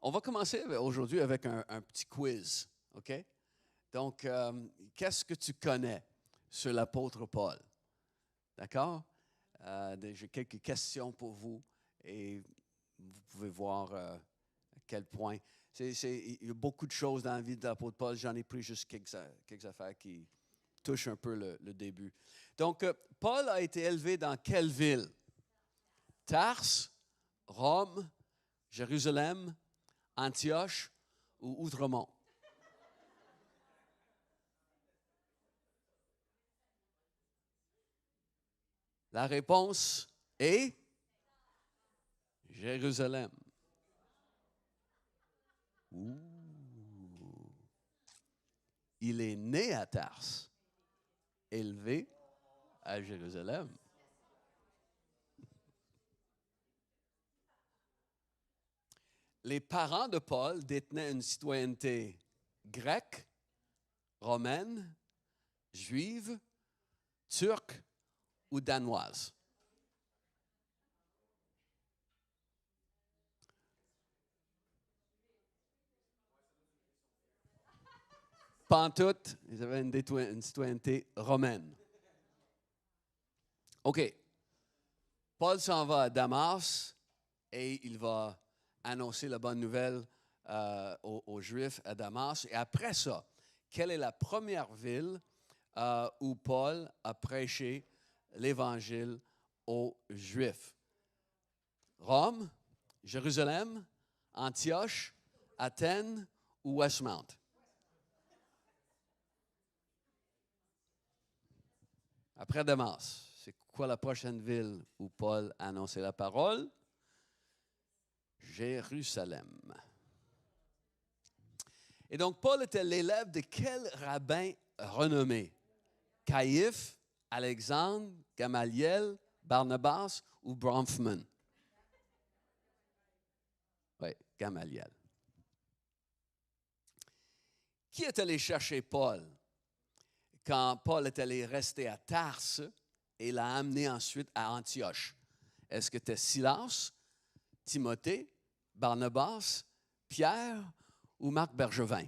On va commencer aujourd'hui avec un petit quiz, OK? Donc, qu'est-ce que tu connais sur l'apôtre Paul? D'accord? J'ai quelques questions pour vous et vous pouvez voir à quel point. Il y a beaucoup de choses dans la vie de l'apôtre Paul. J'en ai pris juste quelques affaires qui touchent un peu le début. Donc, Paul a été élevé dans quelle ville? Tarse, Rome, Jérusalem, Antioche ou Outremont? La réponse est Jérusalem. Ouh. Il est né à Tarse, élevé à Jérusalem. Les parents de Paul détenaient une citoyenneté grecque, romaine, juive, turque ou danoise. Pantoute, ils avaient une citoyenneté romaine. OK. Paul s'en va à Damas et il va annoncer la bonne nouvelle aux Juifs à Damas. Et après ça, quelle est la première ville où Paul a prêché l'Évangile aux Juifs? Rome, Jérusalem, Antioche, Athènes ou Westmount? Après Damas, c'est quoi la prochaine ville où Paul a annoncé la parole? Jérusalem. Et donc, Paul était l'élève de quel rabbin renommé? Caïphe, Alexandre, Gamaliel, Barnabas ou Bronfman? Oui, Gamaliel. Qui est allé chercher Paul quand Paul est allé rester à Tarse et l'a amené ensuite à Antioche? Est-ce que c'était Silas, Timothée, Barnabas, Pierre ou Marc Bergevin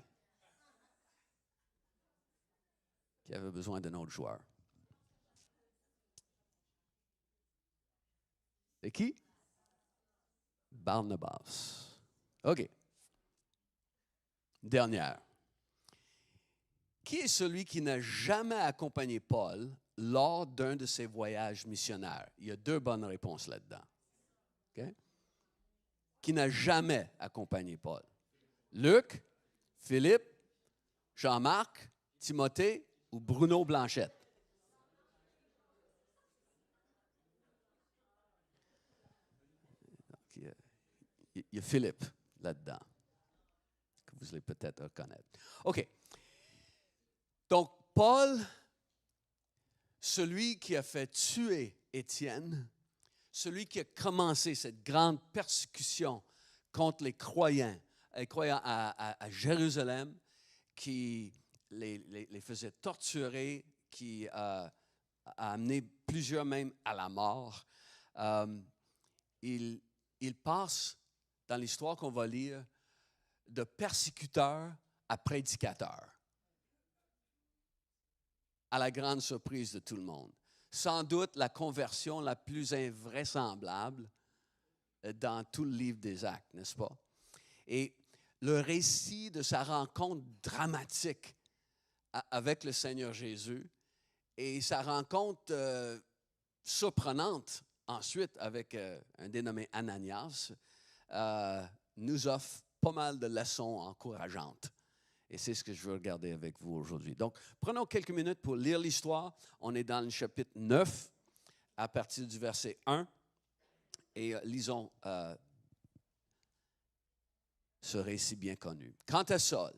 qui avait besoin d'un autre joueur? C'est qui? Barnabas. OK. Dernière. Qui est celui qui n'a jamais accompagné Paul lors d'un de ses voyages missionnaires? Il y a deux bonnes réponses là-dedans. OK? Qui n'a jamais accompagné Paul? Luc, Philippe, Jean-Marc, Timothée ou Bruno Blanchette? Il y a Philippe là-dedans, que vous allez peut-être reconnaître. OK. Donc, Paul, celui qui a fait tuer Étienne, celui qui a commencé cette grande persécution contre les croyants à Jérusalem, qui les faisait torturer, qui a amené plusieurs même à la mort. Il passe dans l'histoire qu'on va lire de persécuteur à prédicateur, à la grande surprise de tout le monde. Sans doute la conversion la plus invraisemblable dans tout le livre des Actes, n'est-ce pas? Et le récit de sa rencontre dramatique avec le Seigneur Jésus et sa rencontre surprenante ensuite avec un dénommé Ananias nous offre pas mal de leçons encourageantes. Et c'est ce que je veux regarder avec vous aujourd'hui. Donc, prenons quelques minutes pour lire l'histoire. On est dans le chapitre 9, à partir du verset 1. Et lisons ce récit bien connu. Quant à Saul,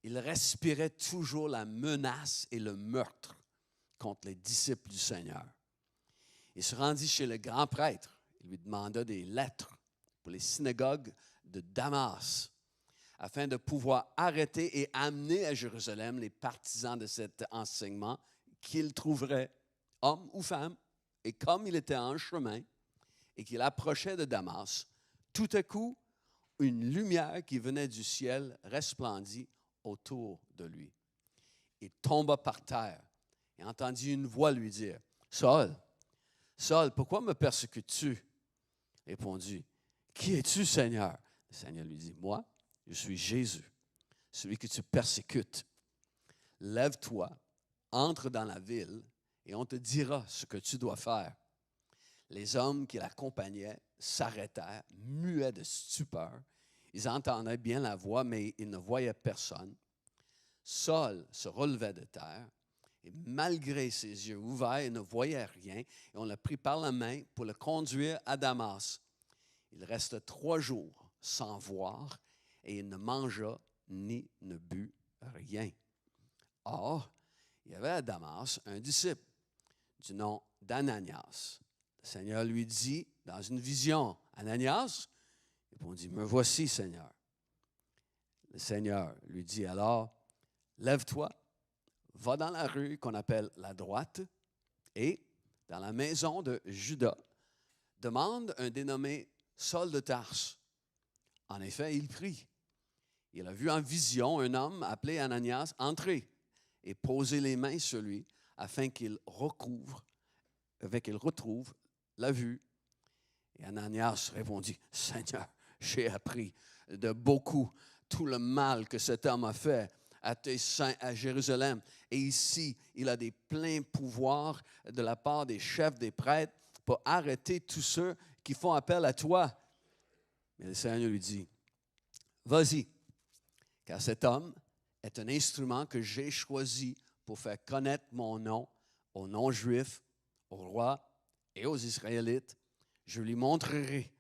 il respirait toujours la menace et le meurtre contre les disciples du Seigneur. Il se rendit chez le grand prêtre. Il lui demanda des lettres pour les synagogues de Damas, afin de pouvoir arrêter et amener à Jérusalem les partisans de cet enseignement qu'il trouverait, hommes ou femmes. Et comme il était en chemin et qu'il approchait de Damas, tout à coup, une lumière qui venait du ciel resplendit autour de lui. Il tomba par terre et entendit une voix lui dire, « Saul, Saul, pourquoi me persécutes-tu? » Il répondit, « Qui es-tu, Seigneur? » Le Seigneur lui dit, « Moi, je suis Jésus, celui que tu persécutes. Lève-toi, entre dans la ville et on te dira ce que tu dois faire. » Les hommes qui l'accompagnaient s'arrêtèrent, muets de stupeur. Ils entendaient bien la voix, mais ils ne voyaient personne. Saul se relevait de terre, et malgré ses yeux ouverts, il ne voyait rien, et on l'a pris par la main pour le conduire à Damas. Il resta 3 jours sans voir, et il ne mangea ni ne but rien. Or, il y avait à Damas un disciple du nom d'Ananias. Le Seigneur lui dit dans une vision, « Ananias ?» Il répondit, « Me voici, Seigneur. » Le Seigneur lui dit alors, « Lève-toi, va dans la rue qu'on appelle la droite et dans la maison de Judas, demande un dénommé Saul de Tarse. » En effet, il prit. Il a vu en vision un homme appelé Ananias entrer et poser les mains sur lui afin qu'il retrouve la vue. Et Ananias répondit, « Seigneur, j'ai appris de beaucoup tout le mal que cet homme a fait à tes saints à Jérusalem. Et ici, il a des pleins pouvoirs de la part des chefs des prêtres pour arrêter tous ceux qui font appel à toi. » Mais le Seigneur lui dit, « Vas-y, car cet homme est un instrument que j'ai choisi pour faire connaître mon nom aux non-juifs, aux rois et aux Israélites. Je lui montrerai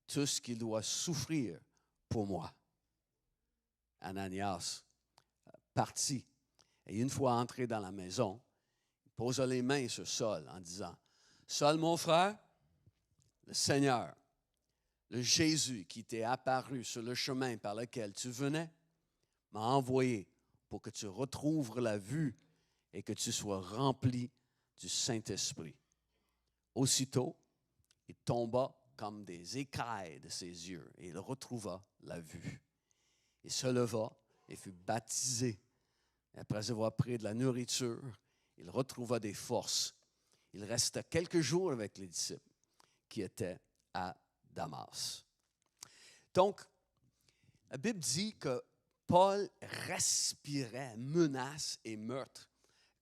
tout ce qu'il doit souffrir pour moi. » Ananias partit, et une fois entré dans la maison, il posa les mains sur Saul en disant, « Saul, mon frère, le Seigneur, le Jésus qui t'est apparu sur le chemin par lequel tu venais, m'a envoyé pour que tu retrouves la vue et que tu sois rempli du Saint-Esprit. » Aussitôt, il tomba comme des écailles de ses yeux et il retrouva la vue. Il se leva et fut baptisé. Et après avoir pris de la nourriture, il retrouva des forces. Il resta quelques jours avec les disciples qui étaient à Damas. Donc, la Bible dit que Paul respirait menaces et meurtres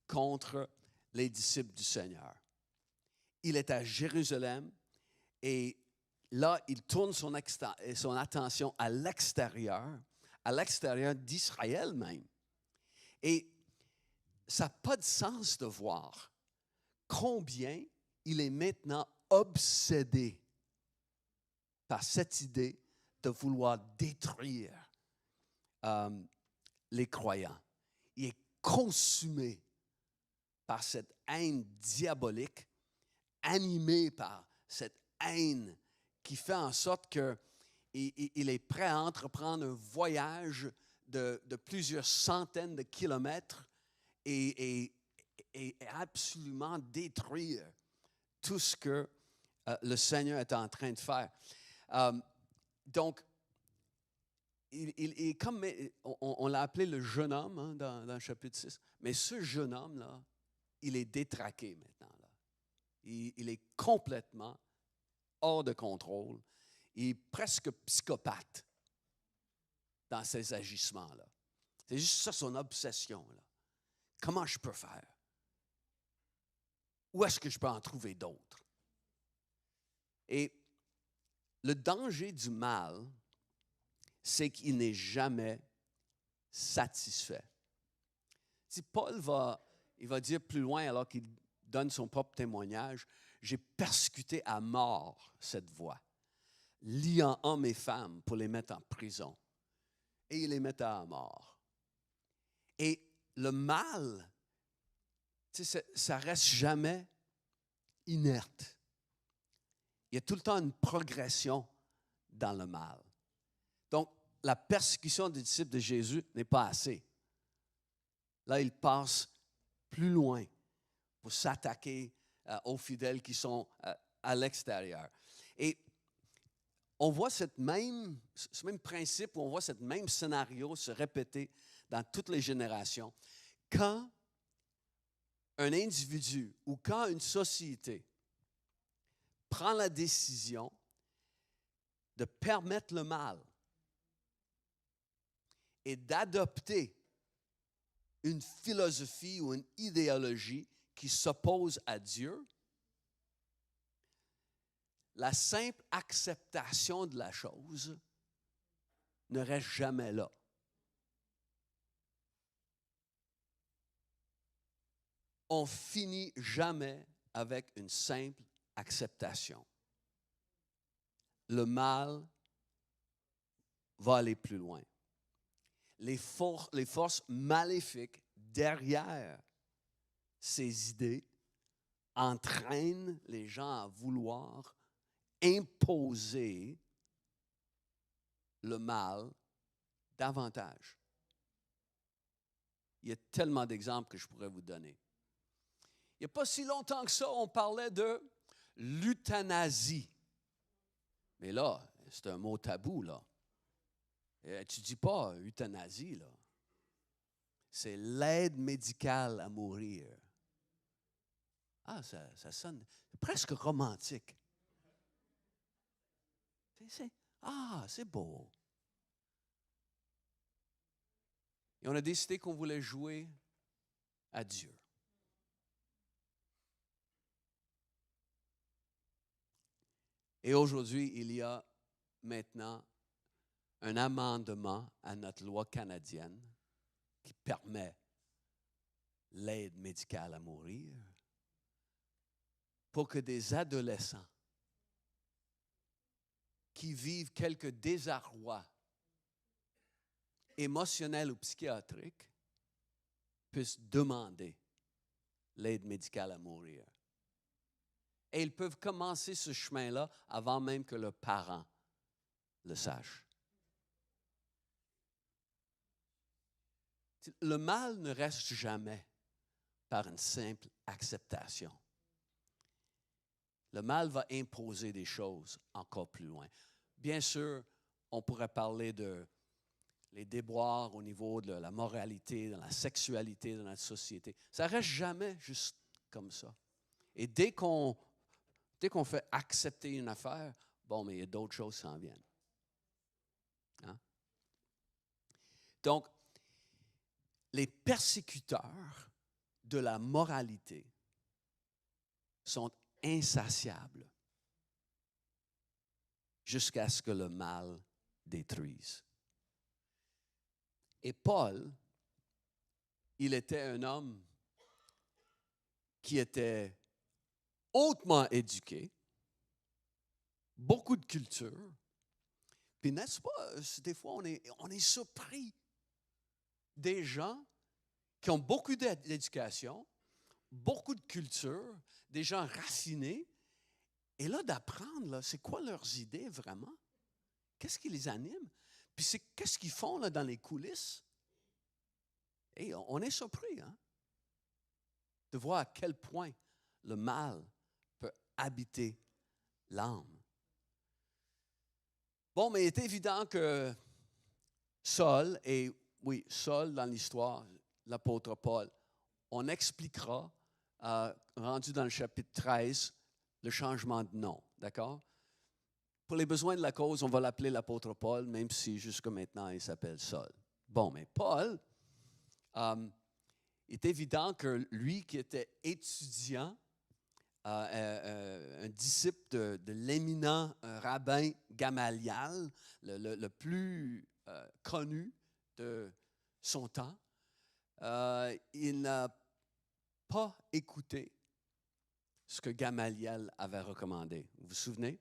contre les disciples du Seigneur. Il est à Jérusalem et là, il tourne son attention à l'extérieur d'Israël même. Et ça n'a pas de sens de voir combien il est maintenant obsédé par cette idée de vouloir détruire les croyants. Il est consumé par cette haine diabolique, animé par cette haine qui fait en sorte qu'il est prêt à entreprendre un voyage de plusieurs centaines de kilomètres et absolument détruire tout ce que le Seigneur est en train de faire. Donc, comme on l'a appelé le jeune homme hein, dans le chapitre 6, mais ce jeune homme-là, il est détraqué maintenant. Là. Il est complètement hors de contrôle. Il est presque psychopathe dans ses agissements-là. C'est juste ça son obsession. Là. Comment je peux faire? Où est-ce que je peux en trouver d'autres? Et le danger du mal, c'est qu'il n'est jamais satisfait. Si Paul va dire plus loin alors qu'il donne son propre témoignage, « J'ai persécuté à mort cette voie, liant hommes et femmes pour les mettre en prison. » Et il les mettait à mort. Et le mal, ça ne reste jamais inerte. Il y a tout le temps une progression dans le mal. Donc, la persécution des disciples de Jésus n'est pas assez. Là, il passe plus loin pour s'attaquer aux fidèles qui sont à l'extérieur. Et on voit ce même principe, on voit ce même scénario se répéter dans toutes les générations. Quand un individu ou quand une société prend la décision de permettre le mal et d'adopter une philosophie ou une idéologie qui s'oppose à Dieu, la simple acceptation de la chose ne reste jamais là. On finit jamais avec une simple acceptation. Le mal va aller plus loin. Les forces maléfiques derrière ces idées entraînent les gens à vouloir imposer le mal davantage. Il y a tellement d'exemples que je pourrais vous donner. Il n'y a pas si longtemps que ça, on parlait de l'euthanasie. Mais là, c'est un mot tabou, là. Tu ne dis pas euthanasie, là. C'est l'aide médicale à mourir. Ah, ça sonne presque romantique. C'est beau. Et on a décidé qu'on voulait jouer à Dieu. Et aujourd'hui, il y a maintenant un amendement à notre loi canadienne qui permet l'aide médicale à mourir pour que des adolescents qui vivent quelque désarroi émotionnel ou psychiatrique puissent demander l'aide médicale à mourir. Et ils peuvent commencer ce chemin-là avant même que le parent le sache. Le mal ne reste jamais par une simple acceptation. Le mal va imposer des choses encore plus loin. Bien sûr, on pourrait parler de les déboires au niveau de la moralité, de la sexualité dans notre société. Ça ne reste jamais juste comme ça. Et dès qu'on fait accepter une affaire, bon, mais il y a d'autres choses qui s'en viennent. Hein? Donc, les persécuteurs de la moralité sont insatiables jusqu'à ce que le mal détruise. Et Paul, il était un homme qui était hautement éduqué, beaucoup de culture. Puis n'est-ce pas, des fois, on est surpris des gens qui ont beaucoup d'éducation, beaucoup de culture, des gens raffinés, et là, d'apprendre, là, c'est quoi leurs idées vraiment? Qu'est-ce qui les anime? Puis qu'est-ce qu'ils font là, dans les coulisses? Et on est surpris, hein? De voir à quel point le mal peut habiter l'âme. Bon, mais il est évident que Saul, et oui, Saul dans l'histoire, l'apôtre Paul, on expliquera, rendu dans le chapitre 13, le changement de nom, d'accord? Pour les besoins de la cause, on va l'appeler l'apôtre Paul, même si jusqu'à maintenant, il s'appelle Saul. Bon, mais Paul, il est évident que lui qui était étudiant, un disciple de l'éminent rabbin Gamaliel, le plus connu de son temps, il n'a pas écouté ce que Gamaliel avait recommandé. Vous vous souvenez?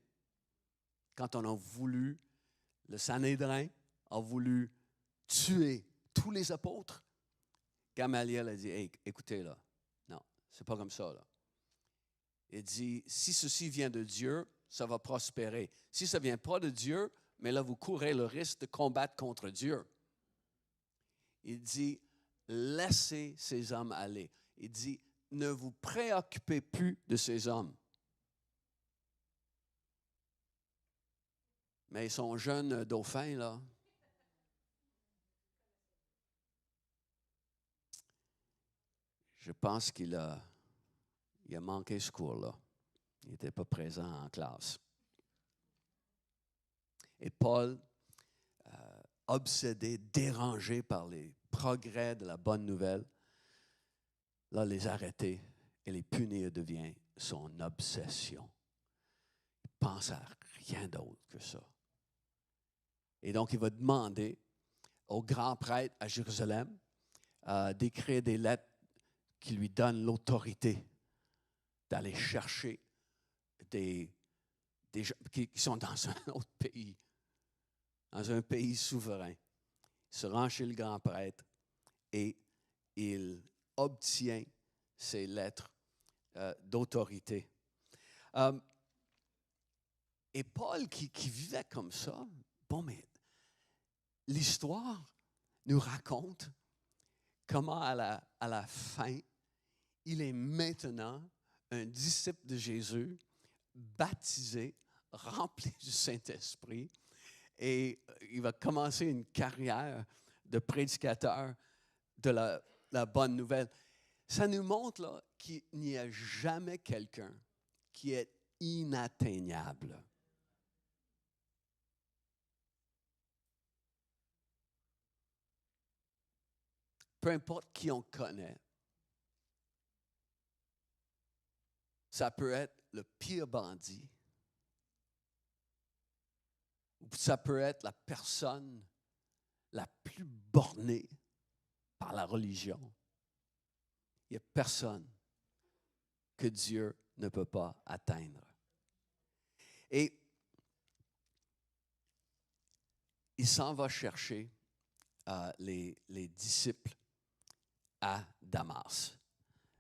Quand on a voulu, le Sanhédrin a voulu tuer tous les apôtres, Gamaliel a dit, hey, écoutez là, non, c'est pas comme ça là. Il dit, si ceci vient de Dieu, ça va prospérer. Si ça ne vient pas de Dieu, mais là, vous courez le risque de combattre contre Dieu. Il dit, laissez ces hommes aller. Il dit, ne vous préoccupez plus de ces hommes. Mais son jeune dauphin, là, je pense qu'il a manqué ce cours-là. Il n'était pas présent en classe. Et Paul, obsédé, dérangé par les progrès de la bonne nouvelle, là, les arrêter et les punir devient son obsession. Il pense à rien d'autre que ça. Et donc, il va demander au grand prêtre à Jérusalem d'écrire des lettres qui lui donnent l'autorité d'aller chercher des gens qui sont dans un autre pays, dans un pays souverain. Il se rend chez le grand prêtre et il obtient ces lettres d'autorité. Et Paul, qui vivait comme ça, bon, mais l'histoire nous raconte comment à la fin, il est maintenant un disciple de Jésus, baptisé, rempli du Saint-Esprit, et il va commencer une carrière de prédicateur de la bonne nouvelle. Ça nous montre là, qu'il n'y a jamais quelqu'un qui est inatteignable. Peu importe qui on connaît, ça peut être le pire bandit, ou ça peut être la personne la plus bornée par la religion. Il n'y a personne que Dieu ne peut pas atteindre. Et il s'en va chercher les disciples à Damas.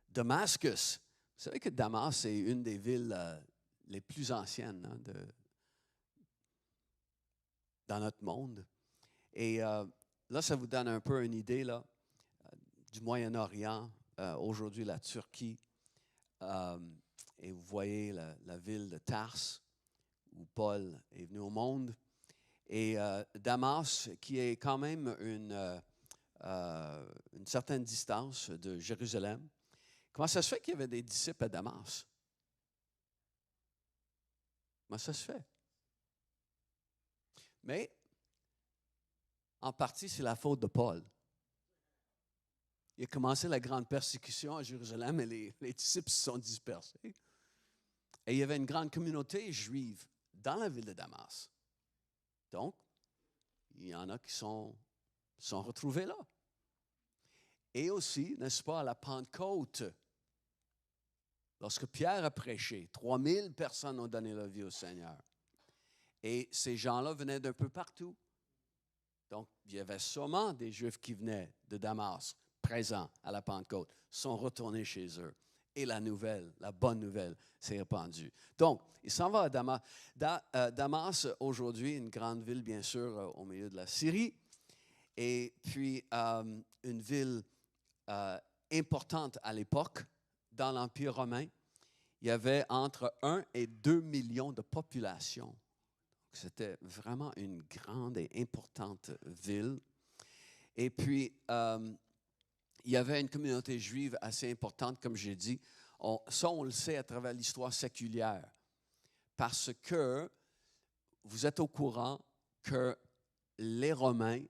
Damascus, vous savez que Damas, c'est une des villes les plus anciennes dans notre monde. Et là, ça vous donne un peu une idée là, du Moyen-Orient, aujourd'hui la Turquie. Et vous voyez la ville de Tars, où Paul est venu au monde. Et Damas, qui est quand même une certaine distance de Jérusalem. Comment ça se fait qu'il y avait des disciples à Damas? Comment ça se fait? Mais, en partie, c'est la faute de Paul. Il a commencé la grande persécution à Jérusalem et les disciples se sont dispersés. Et il y avait une grande communauté juive dans la ville de Damas. Donc, il y en a qui sont retrouvés là. Et aussi, n'est-ce pas, à la Pentecôte, lorsque Pierre a prêché, 3000 personnes ont donné leur vie au Seigneur. Et ces gens-là venaient d'un peu partout. Donc, il y avait sûrement des Juifs qui venaient de Damas, présents à la Pentecôte, sont retournés chez eux. Et la nouvelle, la bonne nouvelle, s'est répandue. Donc, il s'en va à Damas. Damas, aujourd'hui, une grande ville, bien sûr, au milieu de la Syrie. Et puis, une ville importante à l'époque, dans l'Empire romain. Il y avait entre 1 et 2 millions de population. C'était vraiment une grande et importante ville. Et puis, il y avait une communauté juive assez importante, comme j'ai dit. On le sait à travers l'histoire séculière. Parce que vous êtes au courant que les Romains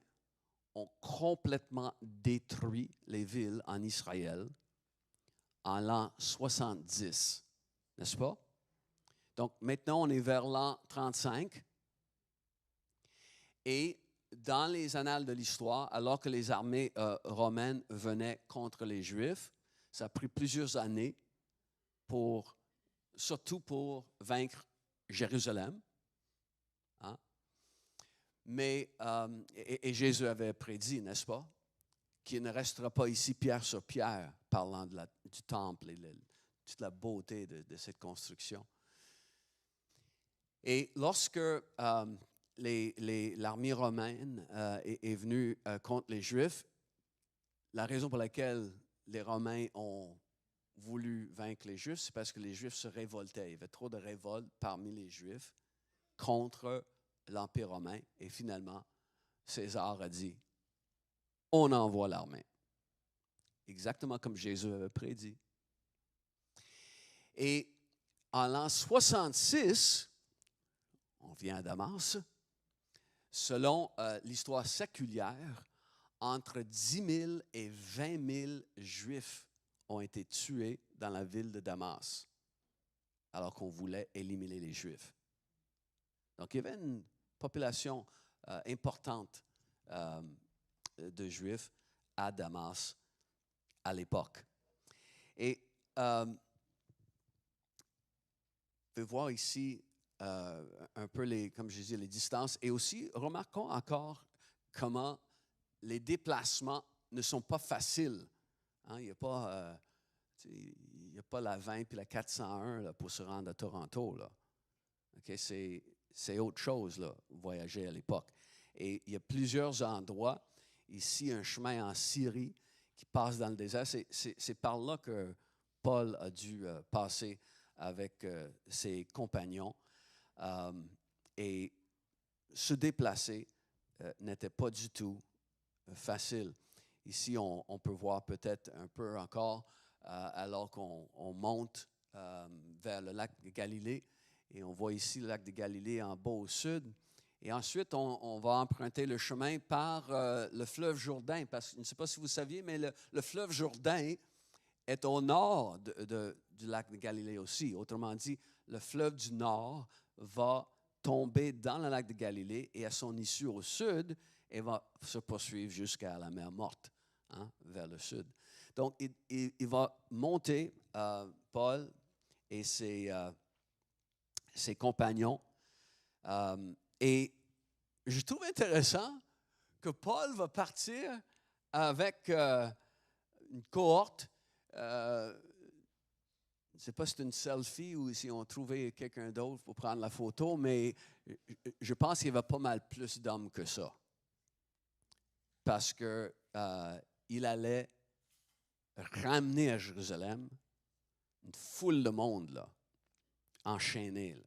ont complètement détruit les villes en Israël en l'an 70, n'est-ce pas? Donc maintenant, on est vers l'an 35. Et dans les annales de l'histoire, alors que les armées romaines venaient contre les Juifs, ça a pris plusieurs années surtout pour vaincre Jérusalem. Hein? Mais, et Jésus avait prédit, n'est-ce pas, qu'il ne restera pas ici pierre sur pierre, parlant du temple et toute la beauté de cette construction. Et lorsque l'armée romaine est venue contre les Juifs, la raison pour laquelle les Romains ont voulu vaincre les Juifs, c'est parce que les Juifs se révoltaient. Il y avait trop de révoltes parmi les Juifs contre l'Empire romain. Et finalement, César a dit, on envoie l'armée. Exactement comme Jésus avait prédit. Et en l'an 66, on vient à Damas, selon l'histoire séculière, entre 10 000 et 20 000 Juifs ont été tués dans la ville de Damas, alors qu'on voulait éliminer les Juifs. Donc, il y avait une population importante de Juifs à Damas à l'époque. Et vous pouvez voir ici un peu, comme je disais, les distances. Et aussi, remarquons encore comment les déplacements ne sont pas faciles. Hein, il n'y a pas la 20 puis la 401 là, pour se rendre à Toronto. Là. Okay, c'est autre chose, là, voyager à l'époque. Et il y a plusieurs endroits. Ici, un chemin en Syrie qui passe dans le désert. C'est par là que Paul a dû passer avec ses compagnons. Et se déplacer n'était pas du tout facile. Ici, on peut voir peut-être un peu encore, alors qu'on monte vers le lac de Galilée. Et on voit ici le lac de Galilée en bas au sud. Et ensuite, on va emprunter le chemin par le fleuve Jourdain. Parce que je ne sais pas si vous saviez, mais le fleuve Jourdain est au nord du lac de Galilée aussi. Autrement dit, le fleuve du Nord va tomber dans le lac de Galilée et à son issue au sud, et va se poursuivre jusqu'à la mer Morte, hein, vers le sud. Donc, il va monter, Paul et ses compagnons. Et je trouve intéressant que Paul va partir avec une cohorte. Je ne sais pas si c'est une selfie ou si on trouvait quelqu'un d'autre pour prendre la photo, mais je pense qu'il y avait pas mal plus d'hommes que ça. Parce qu'il allait ramener à Jérusalem une foule de monde, là, enchaînée. Là.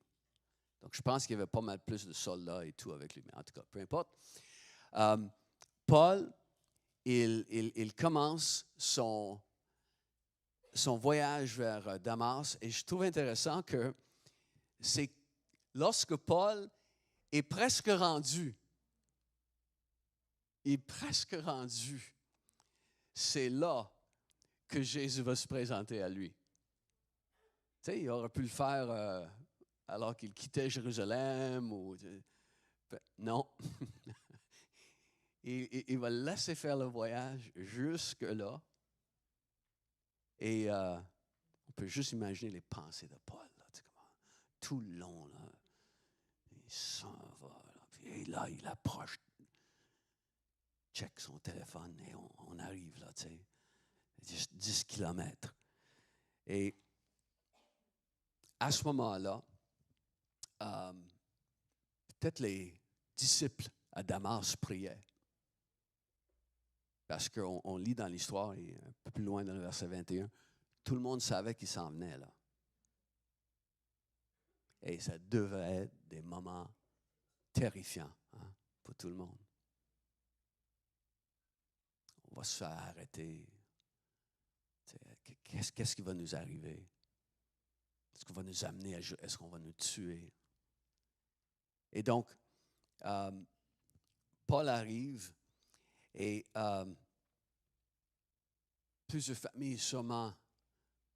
Donc, je pense qu'il y avait pas mal plus de soldats et tout avec lui. Mais en tout cas, peu importe. Paul, il commence son voyage vers Damas. Et je trouve intéressant que c'est lorsque Paul est presque rendu, c'est là que Jésus va se présenter à lui. Tu sais, il aurait pu le faire alors qu'il quittait Jérusalem. Non. Il va laisser faire le voyage jusque-là. Et on peut juste imaginer les pensées de Paul. Là, tu sais, tout le long, là, il s'en va. Là, puis là, il approche, check son téléphone et on arrive là, tu sais, juste 10 kilomètres. Et à ce moment-là, peut-être les disciples à Damas priaient. Parce qu'on lit dans l'histoire, et un peu plus loin dans le verset 21, tout le monde savait qu'il s'en venait là. Et ça devait être des moments terrifiants, hein, pour tout le monde. On va se faire arrêter. Qu'est-ce qui va nous arriver? Est-ce qu'on va nous amener est-ce qu'on va nous tuer? Et donc, Paul arrive et plusieurs familles sûrement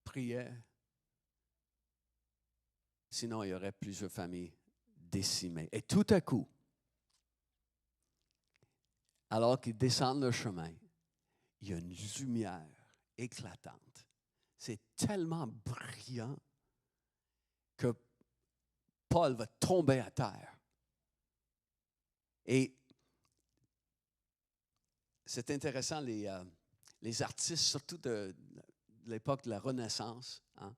priaient. Sinon, il y aurait plusieurs familles décimées. Et tout à coup, alors qu'ils descendent le chemin, il y a une lumière éclatante. C'est tellement brillant que Paul va tomber à terre. Et c'est intéressant, les artistes, surtout de l'époque de la Renaissance, hein,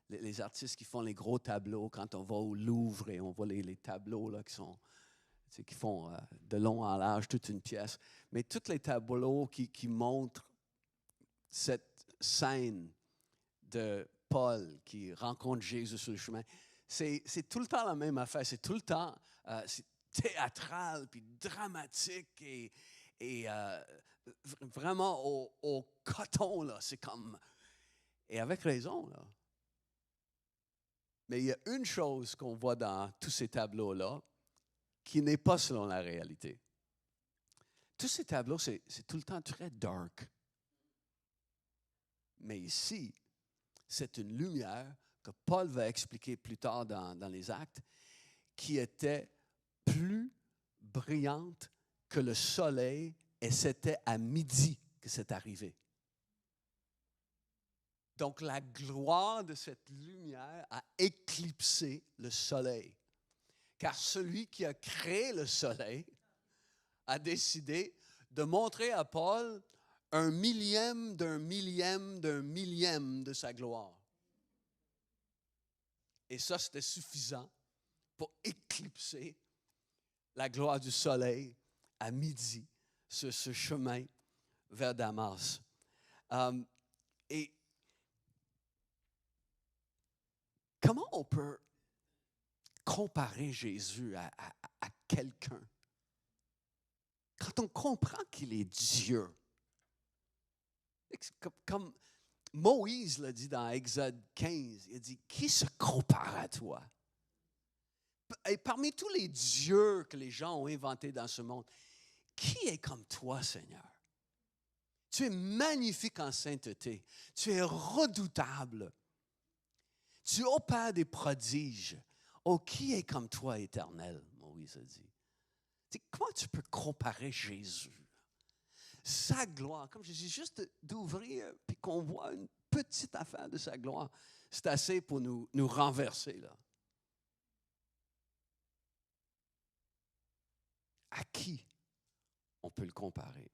les artistes qui font les gros tableaux, quand on va au Louvre et on voit les tableaux là, qui font de long en large toute une pièce. Mais tous les tableaux qui montrent cette scène de Paul qui rencontre Jésus sur le chemin, c'est tout le temps la même affaire. C'est tout le temps c'est théâtral, puis dramatique, et vraiment au coton, là. C'est comme... Et avec raison, là. Mais il y a une chose qu'on voit dans tous ces tableaux-là qui n'est pas selon la réalité. Tous ces tableaux, c'est tout le temps très dark. Mais ici, c'est une lumière que Paul va expliquer plus tard dans les Actes, qui était plus brillante que le soleil, et c'était à midi que c'est arrivé. Donc la gloire de cette lumière a éclipsé le soleil. Car celui qui a créé le soleil a décidé de montrer à Paul un millième d'un millième d'un millième de sa gloire. Et ça, c'était suffisant pour éclipser la gloire du soleil à midi sur ce chemin vers Damas. Et comment on peut comparer Jésus à quelqu'un? Quand on comprend qu'il est Dieu, comme Moïse l'a dit dans Exode 15, il a dit, qui se compare à toi? Et parmi tous les dieux que les gens ont inventés dans ce monde, qui est comme toi, Seigneur? Tu es magnifique en sainteté. Tu es redoutable. Tu opères des prodiges. Oh, qui est comme toi, Éternel? Moïse a dit. Comment tu peux comparer Jésus? Sa gloire, comme je dis, juste d'ouvrir puis qu'on voit une petite affaire de sa gloire, c'est assez pour nous renverser, là. À qui on peut le comparer?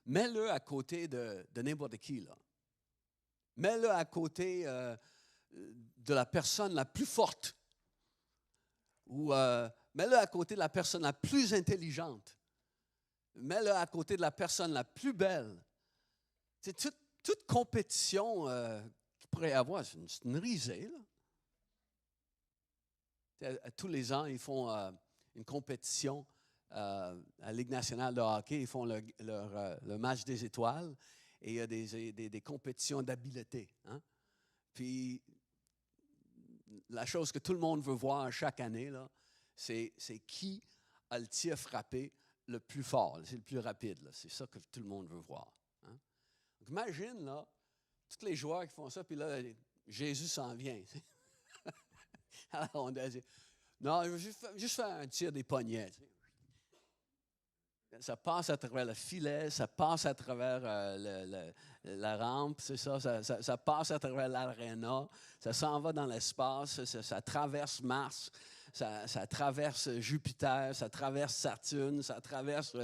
Mets-le à côté de n'importe qui, là. Mets-le à côté de la personne la plus forte. Ou mets-le à côté de la personne la plus intelligente. Mets-le à côté de la personne la plus belle. C'est toute compétition qu'il pourrait y avoir, c'est une risée, là. Tous les ans, ils font une compétition à la Ligue nationale de hockey. Ils font le match des étoiles et il y a des compétitions d'habileté. Hein? Puis, la chose que tout le monde veut voir chaque année, là, c'est qui a le tir frappé le plus fort, c'est le plus rapide. Là. C'est ça que tout le monde veut voir. Hein? Donc, imagine, là, tous les joueurs qui font ça, puis là, Jésus s'en vient. Alors, on doit dire, non, je vais juste faire un tir des poignets. Ça passe à travers le filet, ça passe à travers la rampe, c'est ça, ça passe à travers l'aréna, ça s'en va dans l'espace, ça traverse Mars, ça traverse Jupiter, ça traverse Saturne, ça traverse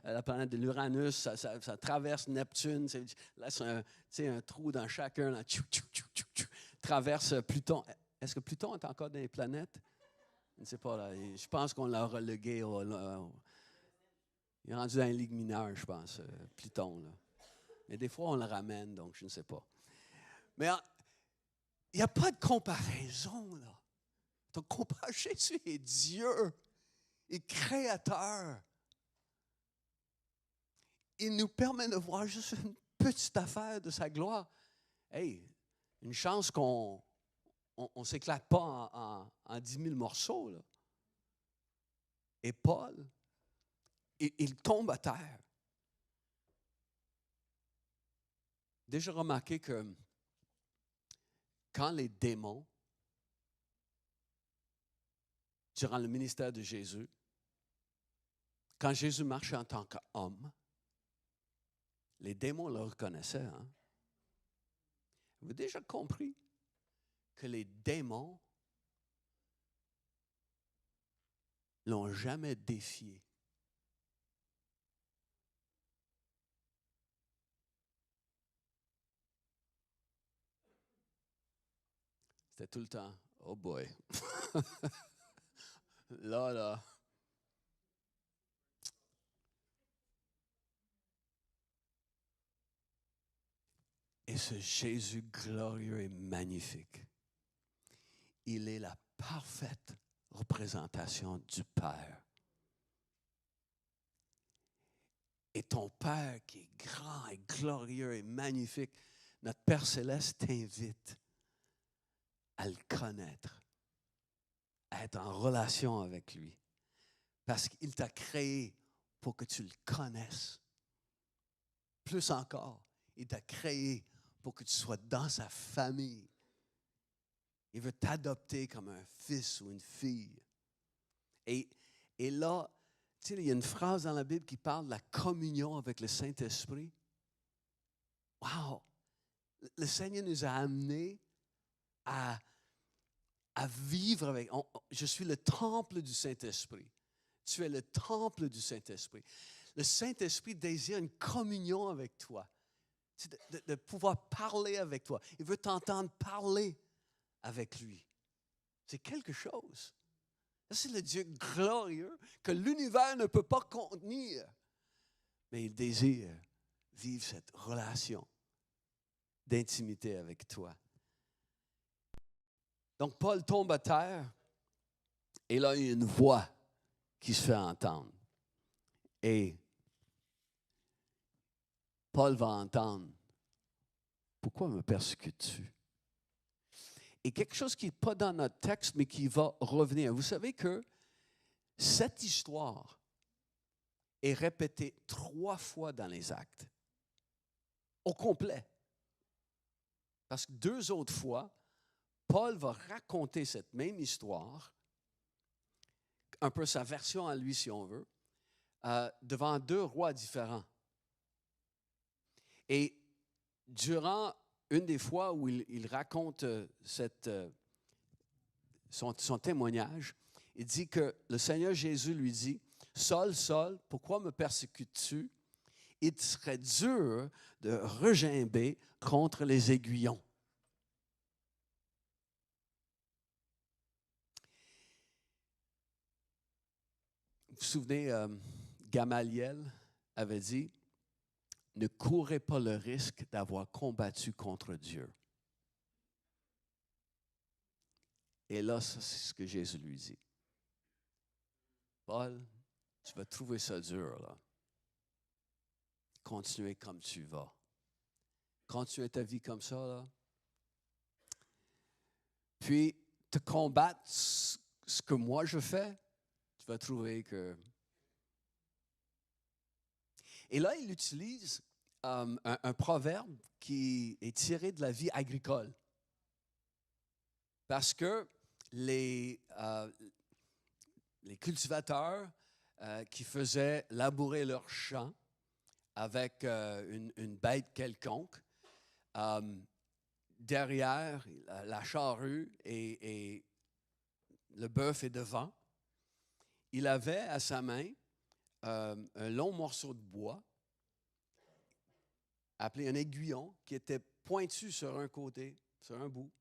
la planète de l'Uranus, ça traverse Neptune. Là, c'est un trou dans chacun, là, traverse Pluton. Est-ce que Pluton est encore dans les planètes? Je ne sais pas, là. Je pense qu'on l'a relégué il est rendu dans une ligue mineure, je pense, Pluton. Là. Mais des fois, on le ramène, donc je ne sais pas. Mais il n'y a pas de comparaison, là. Donc, Jésus est Dieu, il est créateur. Il nous permet de voir juste une petite affaire de sa gloire. Hey, une chance qu'on ne s'éclate pas en 10 000 morceaux. Là. Et Paul, il tombe à terre. Déjà remarqué que quand les démons, durant le ministère de Jésus, quand Jésus marchait en tant qu'homme, les démons le reconnaissaient. Hein? Vous avez déjà compris que les démons ne l'ont jamais défié. C'était tout le temps, oh boy. là. Et ce Jésus glorieux et magnifique, il est la parfaite représentation du Père. Et ton Père qui est grand et glorieux et magnifique, notre Père céleste t'invite à le connaître, à être en relation avec lui. Parce qu'il t'a créé pour que tu le connaisses. Plus encore, il t'a créé pour que tu sois dans sa famille. Il veut t'adopter comme un fils ou une fille. Et là, tu sais, il y a une phrase dans la Bible qui parle de la communion avec le Saint-Esprit. Wow! Le Seigneur nous a amenés à vivre avec. Je suis le temple du Saint-Esprit. Tu es le temple du Saint-Esprit. Le Saint-Esprit désire une communion avec toi, de pouvoir parler avec toi. Il veut t'entendre parler avec lui. C'est quelque chose. C'est le Dieu glorieux que l'univers ne peut pas contenir. Mais il désire vivre cette relation d'intimité avec toi. Donc, Paul tombe à terre et là, il y a une voix qui se fait entendre. Et Paul va entendre, « Pourquoi me persécutes-tu? » Et quelque chose qui n'est pas dans notre texte, mais qui va revenir. Vous savez que cette histoire est répétée 3 fois dans les Actes, au complet. Parce que 2 autres fois, Paul va raconter cette même histoire, un peu sa version à lui, si on veut, devant 2 rois différents. Et durant une des fois où il raconte son témoignage, il dit que le Seigneur Jésus lui dit, « Saul, Saul, pourquoi me persécutes-tu? Il te serait dur de regimber contre les aiguillons. » Vous vous souvenez, Gamaliel avait dit, « Ne courez pas le risque d'avoir combattu contre Dieu. » Et là, c'est ce que Jésus lui dit. Paul, tu vas trouver ça dur, là. Continuez comme tu vas. Continuez ta vie comme ça, là. Puis, te combattre ce que moi je fais, tu vas trouver que... Et là, il utilise un proverbe qui est tiré de la vie agricole. Parce que les cultivateurs qui faisaient labourer leurs champs avec une bête quelconque, derrière la charrue et le bœuf est devant, il avait à sa main un long morceau de bois appelé un aiguillon qui était pointu sur un côté, sur un bout.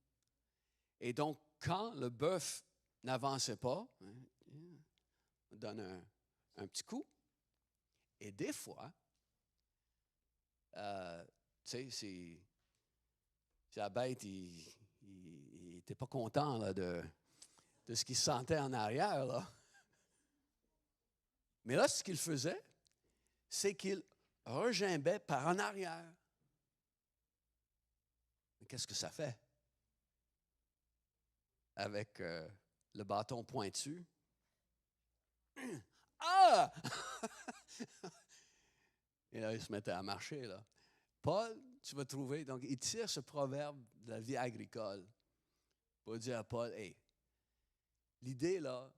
Et donc, quand le bœuf n'avançait pas, on donne un petit coup. Et des fois, tu sais, si la bête, il n'était pas content là, de ce qu'il sentait en arrière, là. Mais là, ce qu'il faisait, c'est qu'il regimbait par en arrière. Mais qu'est-ce que ça fait? Avec le bâton pointu. Ah! Et là, il se mettait à marcher, là. Paul, tu vas trouver, donc il tire ce proverbe de la vie agricole pour dire à Paul, hey, l'idée là,